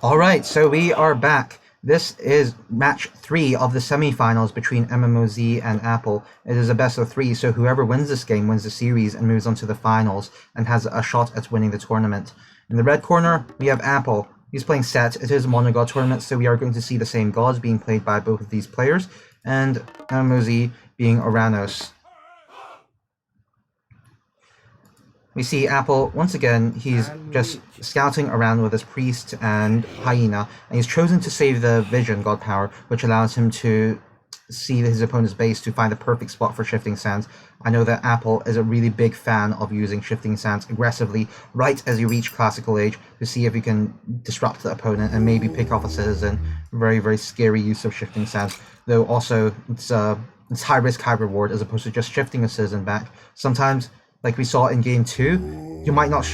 Alright, so we are back. This is match 3 of the semifinals between Mmoze and Apple. It is a best of 3, so whoever wins this game wins the series and moves on to the finals and has a shot at winning the tournament. In the red corner, we have Apple. He's playing Set. It is a monogod tournament, so we are going to see the same gods being played by both of these players, and Mmoze being Oranos. We see Apple, once again, he's just scouting around with his priest and hyena, and he's chosen to save the vision god power, which allows him to see his opponent's base to find the perfect spot for shifting sands. I know that Apple is a really big fan of using shifting sands aggressively right as you reach classical age to see if you can disrupt the opponent and maybe pick off a citizen. Very, very scary use of shifting sands, though also it's high risk, high reward as opposed to just shifting a citizen back. Sometimes, like we saw in game 2, you might not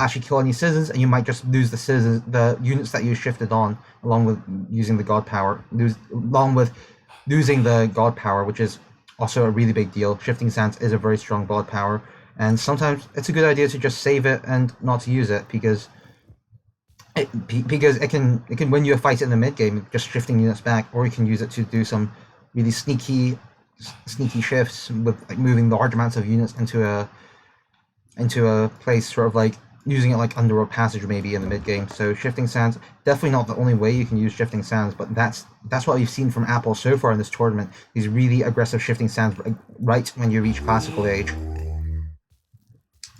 actually kill any citizens, and you might just lose the units that you shifted on, along with using the god power, losing the god power, which is also a really big deal. Shifting sands is a very strong god power, and sometimes it's a good idea to just save it and not to use it because it can win you a fight in the mid game just shifting units back, or you can use it to do some really sneaky shifts with like moving large amounts of units into a place, sort of like using it like underworld passage maybe in the mid game. So shifting sands, definitely not the only way you can use shifting sands, but that's what we've seen from Apple so far in this tournament. These really aggressive shifting sands right when you reach classical age.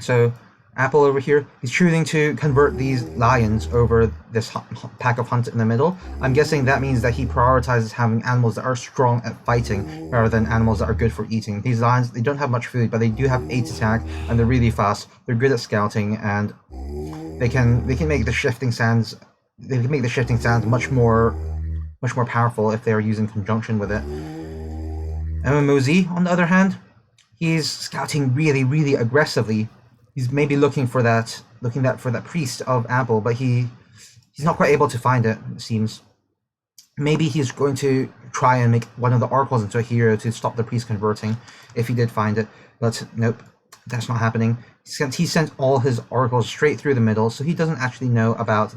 So Apple over here, he's choosing to convert these lions over this pack of hunt in the middle. I'm guessing that means that he prioritizes having animals that are strong at fighting rather than animals that are good for eating. These lions, they don't have much food, but they do have 8 attack, and they're really fast. They're good at scouting, and they can make the shifting sands much more powerful if they are used in conjunction with it. Mmoze, on the other hand, he's scouting really, really aggressively. He's maybe looking for that priest of Apple, but he's not quite able to find it, it seems. Maybe he's going to try and make one of the oracles into a hero to stop the priest converting, if he did find it. But nope, that's not happening. He sent all his oracles straight through the middle, so he doesn't actually know about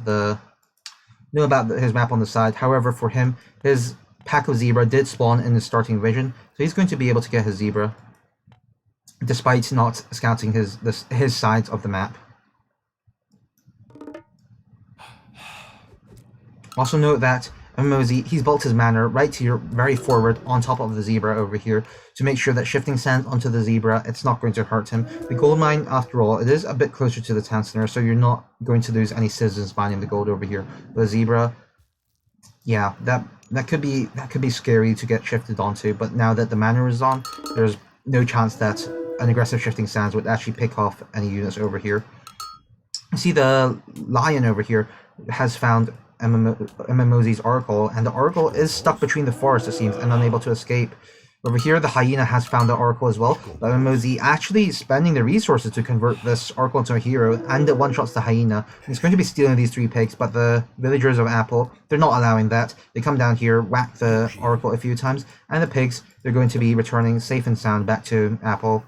his map on the side. However, for him, his pack of zebra did spawn in his starting vision, so he's going to be able to get his zebra, despite not scouting his sides of the map. Also note that Mmoze, he's built his manor right here, very forward, on top of the zebra over here, to make sure that shifting sand onto the zebra, it's not going to hurt him. The gold mine, after all, it is a bit closer to the town center, so you're not going to lose any citizens mining the gold over here. The zebra, yeah, that could be scary to get shifted onto, but now that the manor is on, there's no chance that an aggressive shifting sands would actually pick off any units over here. You see the lion over here has found Mmoze's oracle, and the oracle is stuck between the forests, it seems, and unable to escape. Over here, the hyena has found the oracle as well, but Mmoze actually spending the resources to convert this oracle into a hero, and it one-shots the hyena. He's going to be stealing these 3 pigs, but the villagers of Apple, they're not allowing that. They come down here, whack the oracle a few times, and the pigs, they're going to be returning safe and sound back to Apple.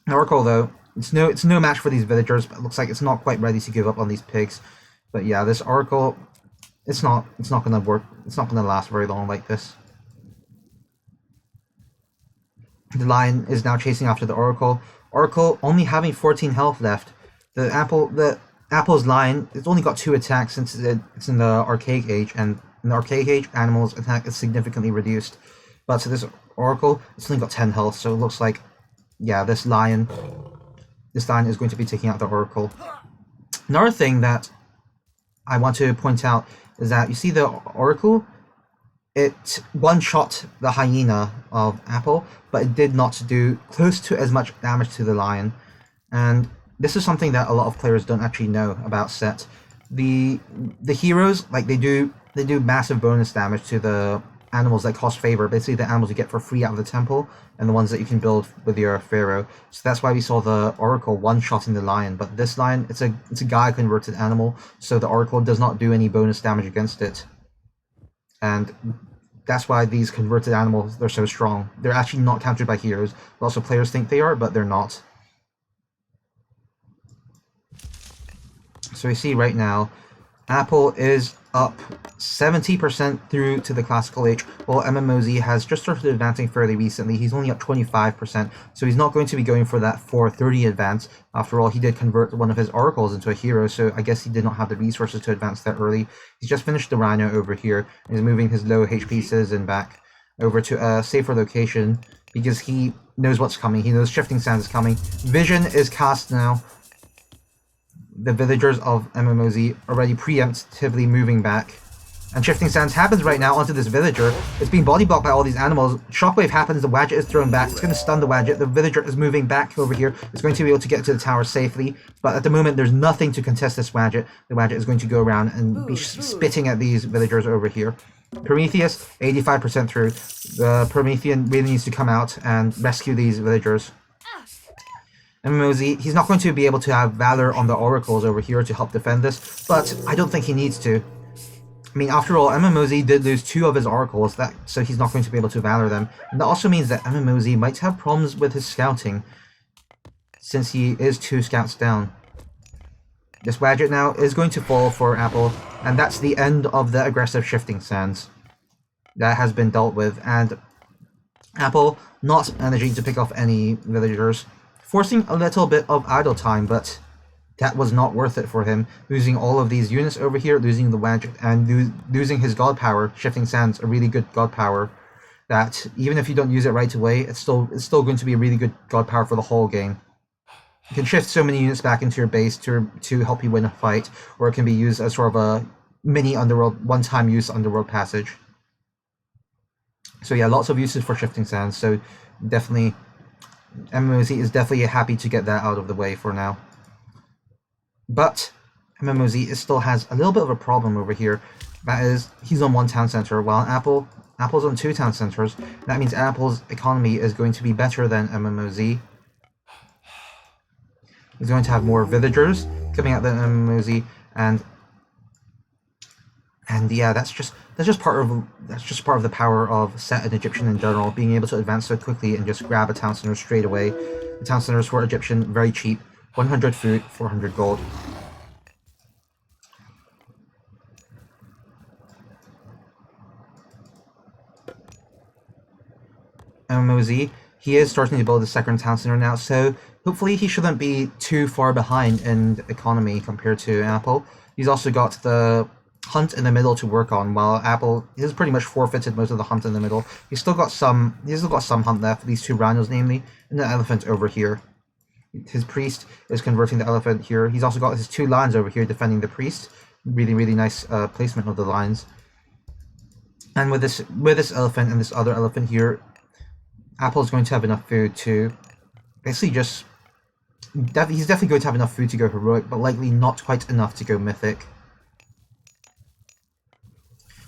The oracle, though, it's no match for these villagers, but it looks like it's not quite ready to give up on these pigs. But yeah, this oracle, it's not gonna work. It's not gonna last very long like this. The lion is now chasing after the oracle. Oracle only having 14 health left. The Apple's lion, it's only got 2 attacks since it's in the archaic age, and in the archaic age, animals' attack is significantly reduced. But so this oracle, it's only got 10 health, so it looks like, yeah, this lion is going to be taking out the oracle. Another thing that I want to point out is that you see the oracle, it one-shot the hyena of Apple, but it did not do close to as much damage to the lion. And this is something that a lot of players don't actually know about Set. The heroes, like, they do massive bonus damage to the animals that cost favor, basically the animals you get for free out of the temple, and the ones that you can build with your pharaoh. So that's why we saw the oracle one-shotting the lion, but this lion, it's a Gaia converted animal, so the oracle does not do any bonus damage against it. And that's why these converted animals, they're so strong. They're actually not countered by heroes. Also, players think they are, but they're not. So we see right now, Apple is up 70% through to the classical age, while Mmoze has just started advancing fairly recently. He's only up 25%, so he's not going to be going for that 430 advance. After all, he did convert one of his oracles into a hero, so I guess he did not have the resources to advance that early. He's just finished the Rhino over here, and is moving his low HP citizen back over to a safer location, because he knows what's coming. He knows Shifting Sands is coming. Vision is cast now. The villagers of Mmoze already preemptively moving back. And Shifting Sands happens right now onto this villager. It's being body blocked by all these animals. Shockwave happens, the Wadget is thrown back. It's going to stun the Wadget. The villager is moving back over here. It's going to be able to get to the tower safely. But at the moment, there's nothing to contest this Wadget. The Wadget is going to go around and be spitting at these villagers over here. Prometheus, 85% through. The Promethean really needs to come out and rescue these villagers. Mmoze, he's not going to be able to have Valor on the oracles over here to help defend this, but I don't think he needs to. I mean, after all, Mmoze did lose 2 of his oracles, so he's not going to be able to Valor them. And that also means that Mmoze might have problems with his scouting, since he is 2 scouts down. This Wadget now is going to fall for Apple, and that's the end of the aggressive Shifting Sands that has been dealt with, and Apple not managing to pick off any villagers, forcing a little bit of idle time, but that was not worth it for him. Losing all of these units over here, losing the Wadget, and losing his god power. Shifting Sands, a really good god power that even if you don't use it right away, it's still going to be a really good god power for the whole game. You can shift so many units back into your base to help you win a fight, or it can be used as sort of a mini underworld, one-time use underworld passage. So yeah, lots of uses for Shifting Sands, so definitely Mmoze is definitely happy to get that out of the way for now. But Mmoze still has a little bit of a problem over here. That is, he's on 1 town center, while Apple's on 2 town centers. That means Apple's economy is going to be better than Mmoze. He's going to have more villagers coming out than Mmoze, and yeah, that's just part of the power of Set and Egyptian in general, being able to advance so quickly and just grab a town center straight away. The town centers for Egyptian, very cheap, 100 food, 400 gold. Mmoze, he is starting to build a second town center now, so hopefully he shouldn't be too far behind in economy compared to Apple. He's also got the hunt in the middle to work on, while Apple has pretty much forfeited most of the hunt in the middle. He's still got some hunt left, these 2 rhinos namely, and the elephant over here. His priest is converting the elephant here. He's also got his 2 lions over here defending the priest. Really, really nice placement of the lions. And with this elephant and this other elephant here, Apple is going to have enough food to basically just... he's definitely going to have enough food to go heroic, but likely not quite enough to go mythic.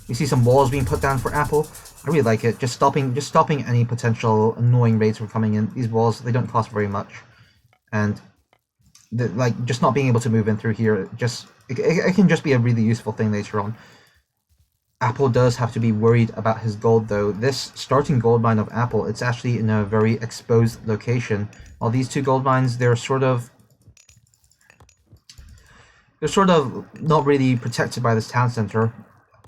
You see some walls being put down for Apple. I really like it. Just stopping any potential annoying raids from coming in. These walls, they don't cost very much, and just not being able to move in through here, it can just be a really useful thing later on. Apple does have to be worried about his gold though. This starting gold mine of Apple, it's actually in a very exposed location. While these 2 gold mines, they're sort of not really protected by this town center.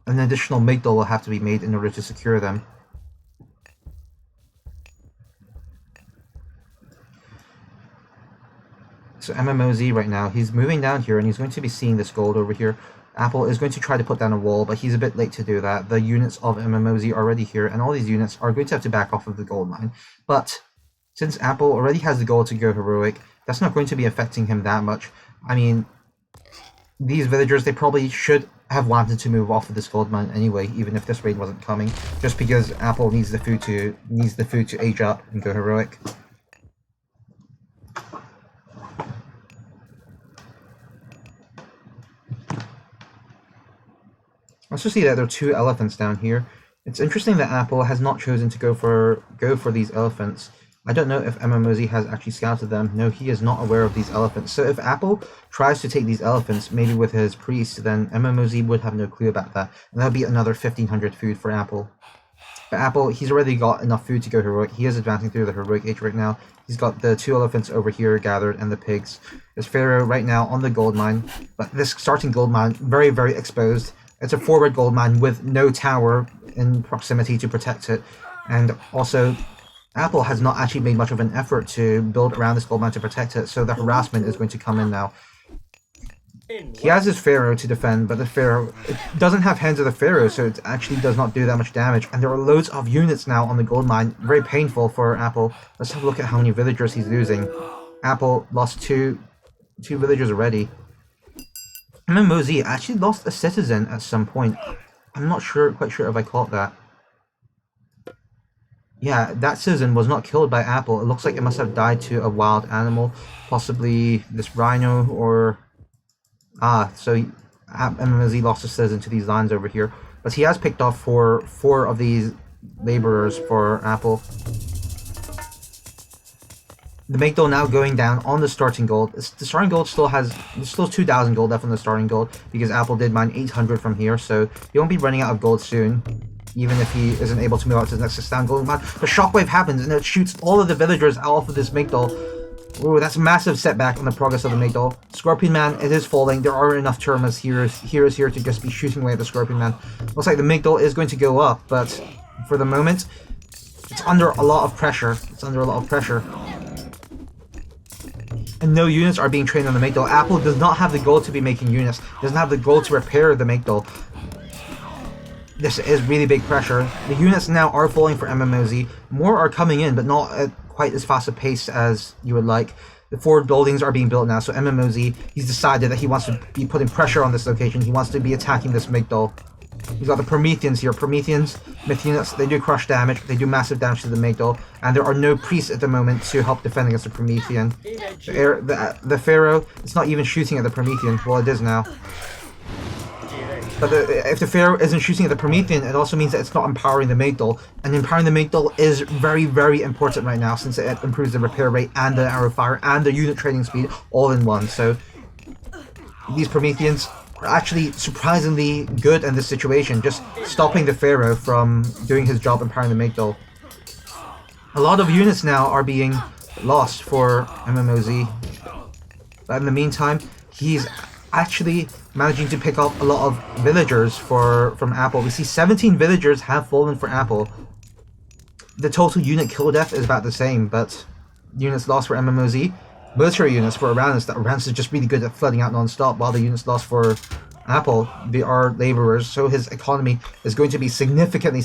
An additional Migdal will have to be made in order to secure them. So Mmoze right now, he's moving down here and he's going to be seeing this gold over here. Apple is going to try to put down a wall, but he's a bit late to do that. The units of Mmoze are already here, and all these units are going to have to back off of the gold mine. But since Apple already has the goal to go heroic, that's not going to be affecting him that much. I mean, these villagers, they probably should have wanted to move off of this gold mine anyway, even if this raid wasn't coming, just because Apple needs the food to age up and go heroic. Let's just see that there are 2 elephants down here. It's interesting that Apple has not chosen to go for these elephants. I don't know if Mmoze has actually scouted them. No, he is not aware of these elephants. So if Apple tries to take these elephants, maybe with his priest, then Mmoze would have no clue about that. And that would be another 1,500 food for Apple. But Apple, he's already got enough food to go heroic. He is advancing through the heroic age right now. He's got the 2 elephants over here gathered and the pigs. There's Pharaoh right now on the gold mine. But this starting gold mine, very, very exposed. It's a forward gold mine with no tower in proximity to protect it. And also, Apple has not actually made much of an effort to build around this gold mine to protect it. So the harassment is going to come in now. He has his Pharaoh to defend, but the Pharaoh it doesn't have Hands of the Pharaoh, so it actually does not do that much damage. And there are loads of units now on the gold mine. Very painful for Apple. Let's have a look at how many villagers he's losing. Apple lost two villagers already. Mmoze actually lost a citizen at some point. I'm not quite sure if I caught that. Yeah, that citizen was not killed by Apple. It looks like it must have died to a wild animal, possibly this rhino or... so Mmoze lost a citizen to these lines over here. But he has picked off four of these laborers for Apple. The Migdal now going down on the starting gold. The starting gold still 2,000 gold left on the starting gold because Apple did mine 800 from here, so he won't be running out of gold soon, even if he isn't able to move out to the next 6,000 gold mine. The shockwave happens and it shoots all of the villagers off of this Migdal. Ooh, that's a massive setback on the progress of the Migdal. Scorpion Man, it is falling. There are enough Termas here to just be shooting away at the Scorpion Man. Looks like the Migdal is going to go up, but for the moment, it's under a lot of pressure. And no units are being trained on the Migdal. Apple does not have the gold to be making units. Doesn't have the gold to repair the Migdal. This is really big pressure. The units now are falling for Mmoze. More are coming in, but not at quite as fast a pace as you would like. The 4 buildings are being built now, so Mmoze, he's decided that he wants to be putting pressure on this location. He wants to be attacking this Migdal. He's got the Prometheans here. Prometheans, myth units, they do crush damage, they do massive damage to the Migdal, and there are no priests at the moment to help defend against the Promethean. The Pharaoh, it's not even shooting at the Promethean. Well, it is now. But if the Pharaoh isn't shooting at the Promethean, it also means that it's not empowering the Migdal. And empowering the Migdal is very, very important right now, since it improves the repair rate and the arrow fire and the unit training speed all in one. So these Prometheans are actually surprisingly good in this situation, just stopping the Pharaoh from doing his job empowering the Migdal. A lot of units now are being lost for Mmoze. But in the meantime, he's actually managing to pick up a lot of villagers from Apple. We see 17 villagers have fallen for Apple. The total unit kill death is about the same, but units lost for Mmoze. Military units for Oranos. That Oranos is just really good at flooding out non-stop, while the units lost for Apple, they are laborers, so his economy is going to be significantly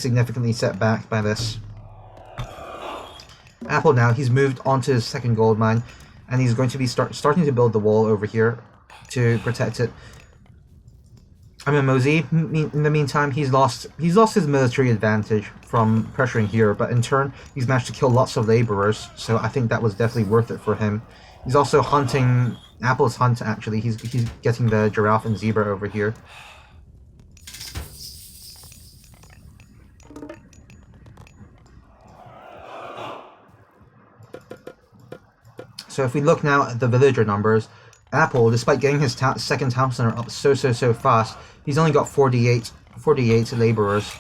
set back by this. Apple now, he's moved on to his second gold mine, and he's going to be starting to build the wall over here to protect it. Mmoze, in the meantime, he's lost his military advantage from pressuring here, but in turn, he's managed to kill lots of laborers, so I think that was definitely worth it for him. He's also hunting, Apple's hunt actually, he's getting the giraffe and zebra over here. So if we look now at the villager numbers, Apple, despite getting his second town center up so fast, he's only got 48 laborers.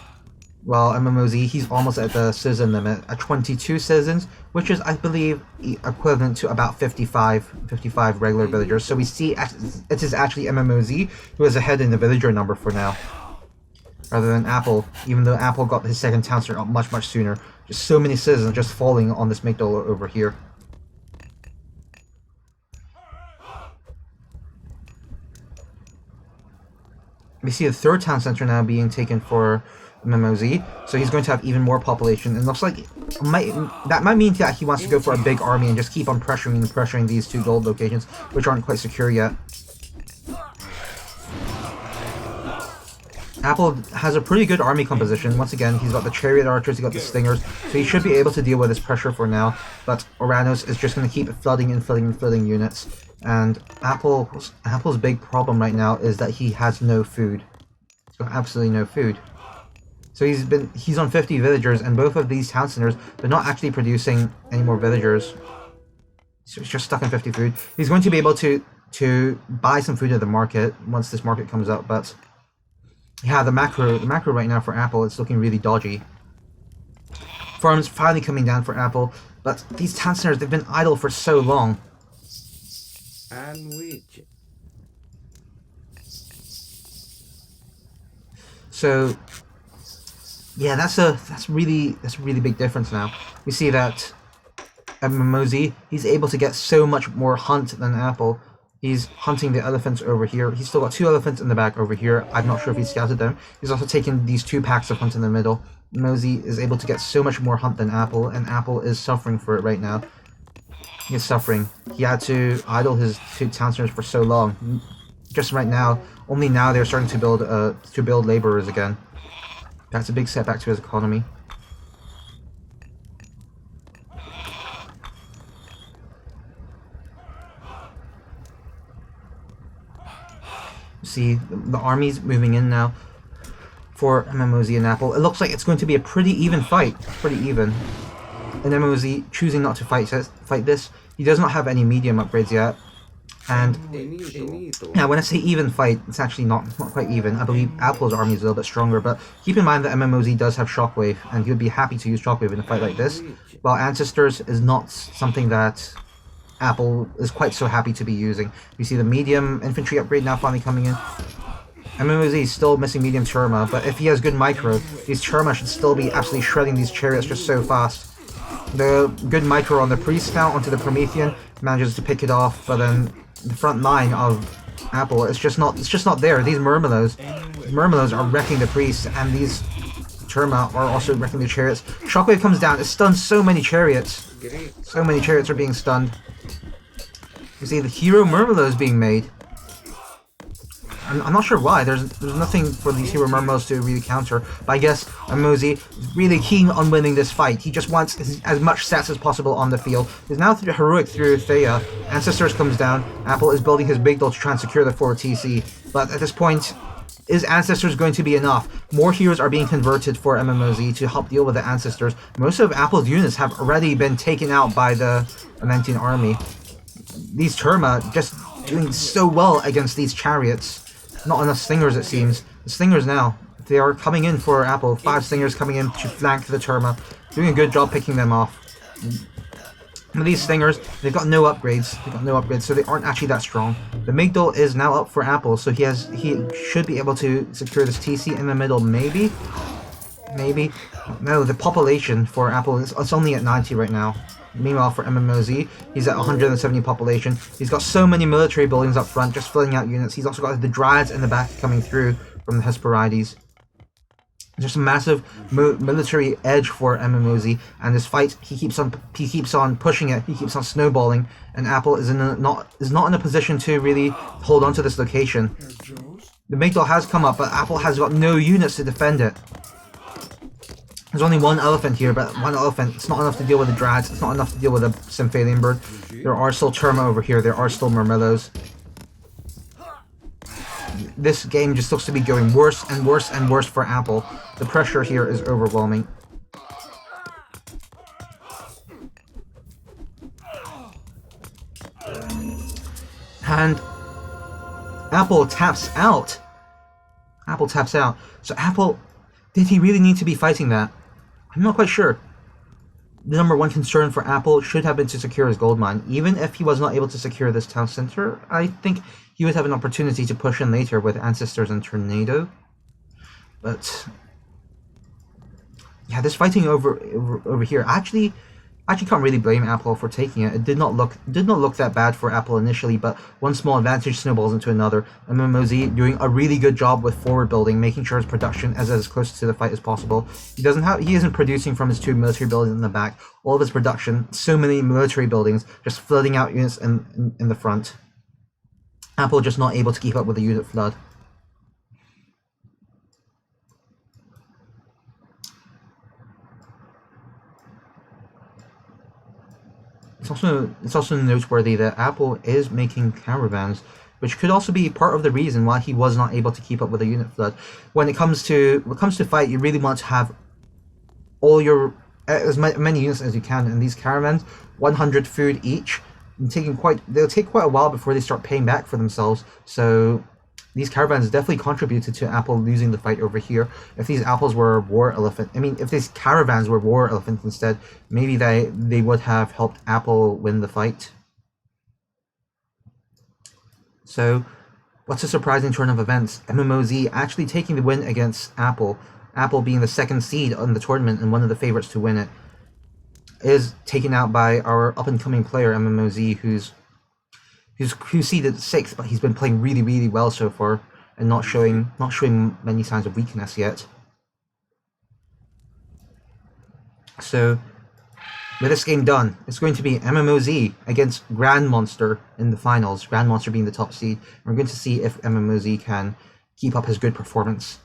While Mmoze, he's almost at the citizen limit at 22 citizens, which is, I believe, equivalent to about 55 regular villagers. So we see it is actually Mmoze who is ahead in the villager number for now, rather than Apple, even though Apple got his second town center up much sooner. Just so many citizens just falling on this Migdal over here. We see the third town center now being taken for Mmoze, so he's going to have even more population, and looks like that might mean that he wants to go for a big army and just keep on pressuring these 2 gold locations, which aren't quite secure yet. Apple has a pretty good army composition. Once again, he's got the chariot archers, he's got the stingers, so he should be able to deal with this pressure for now, but Oranos is just going to keep flooding units. And Apple's big problem right now is that he has no food. He's got absolutely no food. So he's on 50 villagers, and both of these town centers, they're not actually producing any more villagers. So he's just stuck in 50 food. He's going to be able to buy some food at the market once this market comes up, but yeah, the macro right now for Apple, it's looking really dodgy. Farms finally coming down for Apple, but these town centers, they've been idle for so long. So yeah, that's a really big difference now. We see that Mmoze, he's able to get so much more hunt than Apple. He's hunting the elephants over here. He's still got 2 elephants in the back over here. I'm not sure if he scouted them. He's also taken these 2 packs of hunt in the middle. Mmoze is able to get so much more hunt than Apple, and Apple is suffering for it right now. He's suffering. He had to idle his 2 town centers for so long. Just right now, only now they're starting to build laborers again. That's a big setback to his economy. See the armies moving in now for Mmoze and Apple. It looks like it's going to be a pretty even fight. Pretty even. And Mmoze choosing not to fight this. He does not have any medium upgrades yet. And yeah, when I say even fight, it's actually not quite even. I believe Apple's army is a little bit stronger, but keep in mind that Mmoze does have Shockwave, and he would be happy to use Shockwave in a fight like this, while Ancestors is not something that Apple is quite so happy to be using. You see the medium infantry upgrade now finally coming in. Mmoze is still missing medium Turma, but if he has good micro, these Turma should still be absolutely shredding these chariots just so fast. The good micro on the priest now onto the Promethean manages to pick it off, but then the front line of Apple, it's just not there. These Murmillos are wrecking the priest, and these Turma are also wrecking the chariots. Shockwave comes down, it stuns so many chariots. So many chariots are being stunned. You see the hero Murmillos being made. I'm not sure why. There's nothing for these hero Murmillos to really counter. But I guess Mmoze is really keen on winning this fight. He just wants as much stats as possible on the field. He's now heroic through Thea. Ancestors comes down. Apple is building his big doll to try and secure the 4 TC. But at this point, is Ancestors going to be enough? More heroes are being converted for Mmoze to help deal with the Ancestors. Most of Apple's units have already been taken out by the Amentian army. These Turma just doing so well against these chariots. Not enough Stingers, it seems. The Stingers now, they are coming in for Apple. 5 Stingers coming in to flank the Turma. Doing a good job picking them off. But these Stingers, they've got no upgrades. So they aren't actually that strong. The Migdal is now up for Apple, so he should be able to secure this TC in the middle, maybe? Maybe? No, the population for Apple, it's only at 90 right now. Meanwhile, for Mmoze, he's at 170 population. He's got so many military buildings up front, just filling out units. He's also got the Dryads in the back coming through from the Hesperides. Just a massive military edge for Mmoze, and this fight, he keeps on pushing it. He keeps on snowballing, and Apple is not in a position to really hold on to this location. The Migdal has come up, but Apple has got no units to defend it. There's only 1 elephant here, but 1 elephant, it's not enough to deal with the Dryads, it's not enough to deal with the Symphalian bird. There are still Turma over here, there are still Murmillos. This game just looks to be going worse and worse and worse for Apple. The pressure here is overwhelming. And Apple taps out. So Apple, did he really need to be fighting that? I'm not quite sure. The number 1 concern for Apple should have been to secure his gold mine. Even if he was not able to secure this town center, I think he would have an opportunity to push in later with Ancestors and Tornado. But yeah, this fighting over here, actually can't really blame Apple for taking it. It did not look that bad for Apple initially, but one small advantage snowballs into another. And Mmoze doing a really good job with forward building, making sure his production is as close to the fight as possible. He isn't producing from his 2 military buildings in the back. All of his production, so many military buildings, just flooding out units in the front. Apple just not able to keep up with the unit flood. It's also noteworthy that Apple is making caravans, which could also be part of the reason why he was not able to keep up with the unit flood. When it comes to fight, you really want to have all your as many units as you can in these caravans. 100 food each. They'll take quite a while before they start paying back for themselves. So these caravans definitely contributed to Apple losing the fight over here. If these apples were war elephant, if these caravans were war elephants instead, maybe they would have helped Apple win the fight. So, what's a surprising turn of events? Mmoze actually taking the win against Apple. Apple being the second seed in the tournament and one of the favorites to win it, is taken out by our up-and-coming player Mmoze, who's seeded 6th, but he's been playing really, really well so far and not showing many signs of weakness yet. So, with this game done, it's going to be Mmoze against Grand Monster in the finals. Grand Monster being the top seed. We're going to see if Mmoze can keep up his good performance.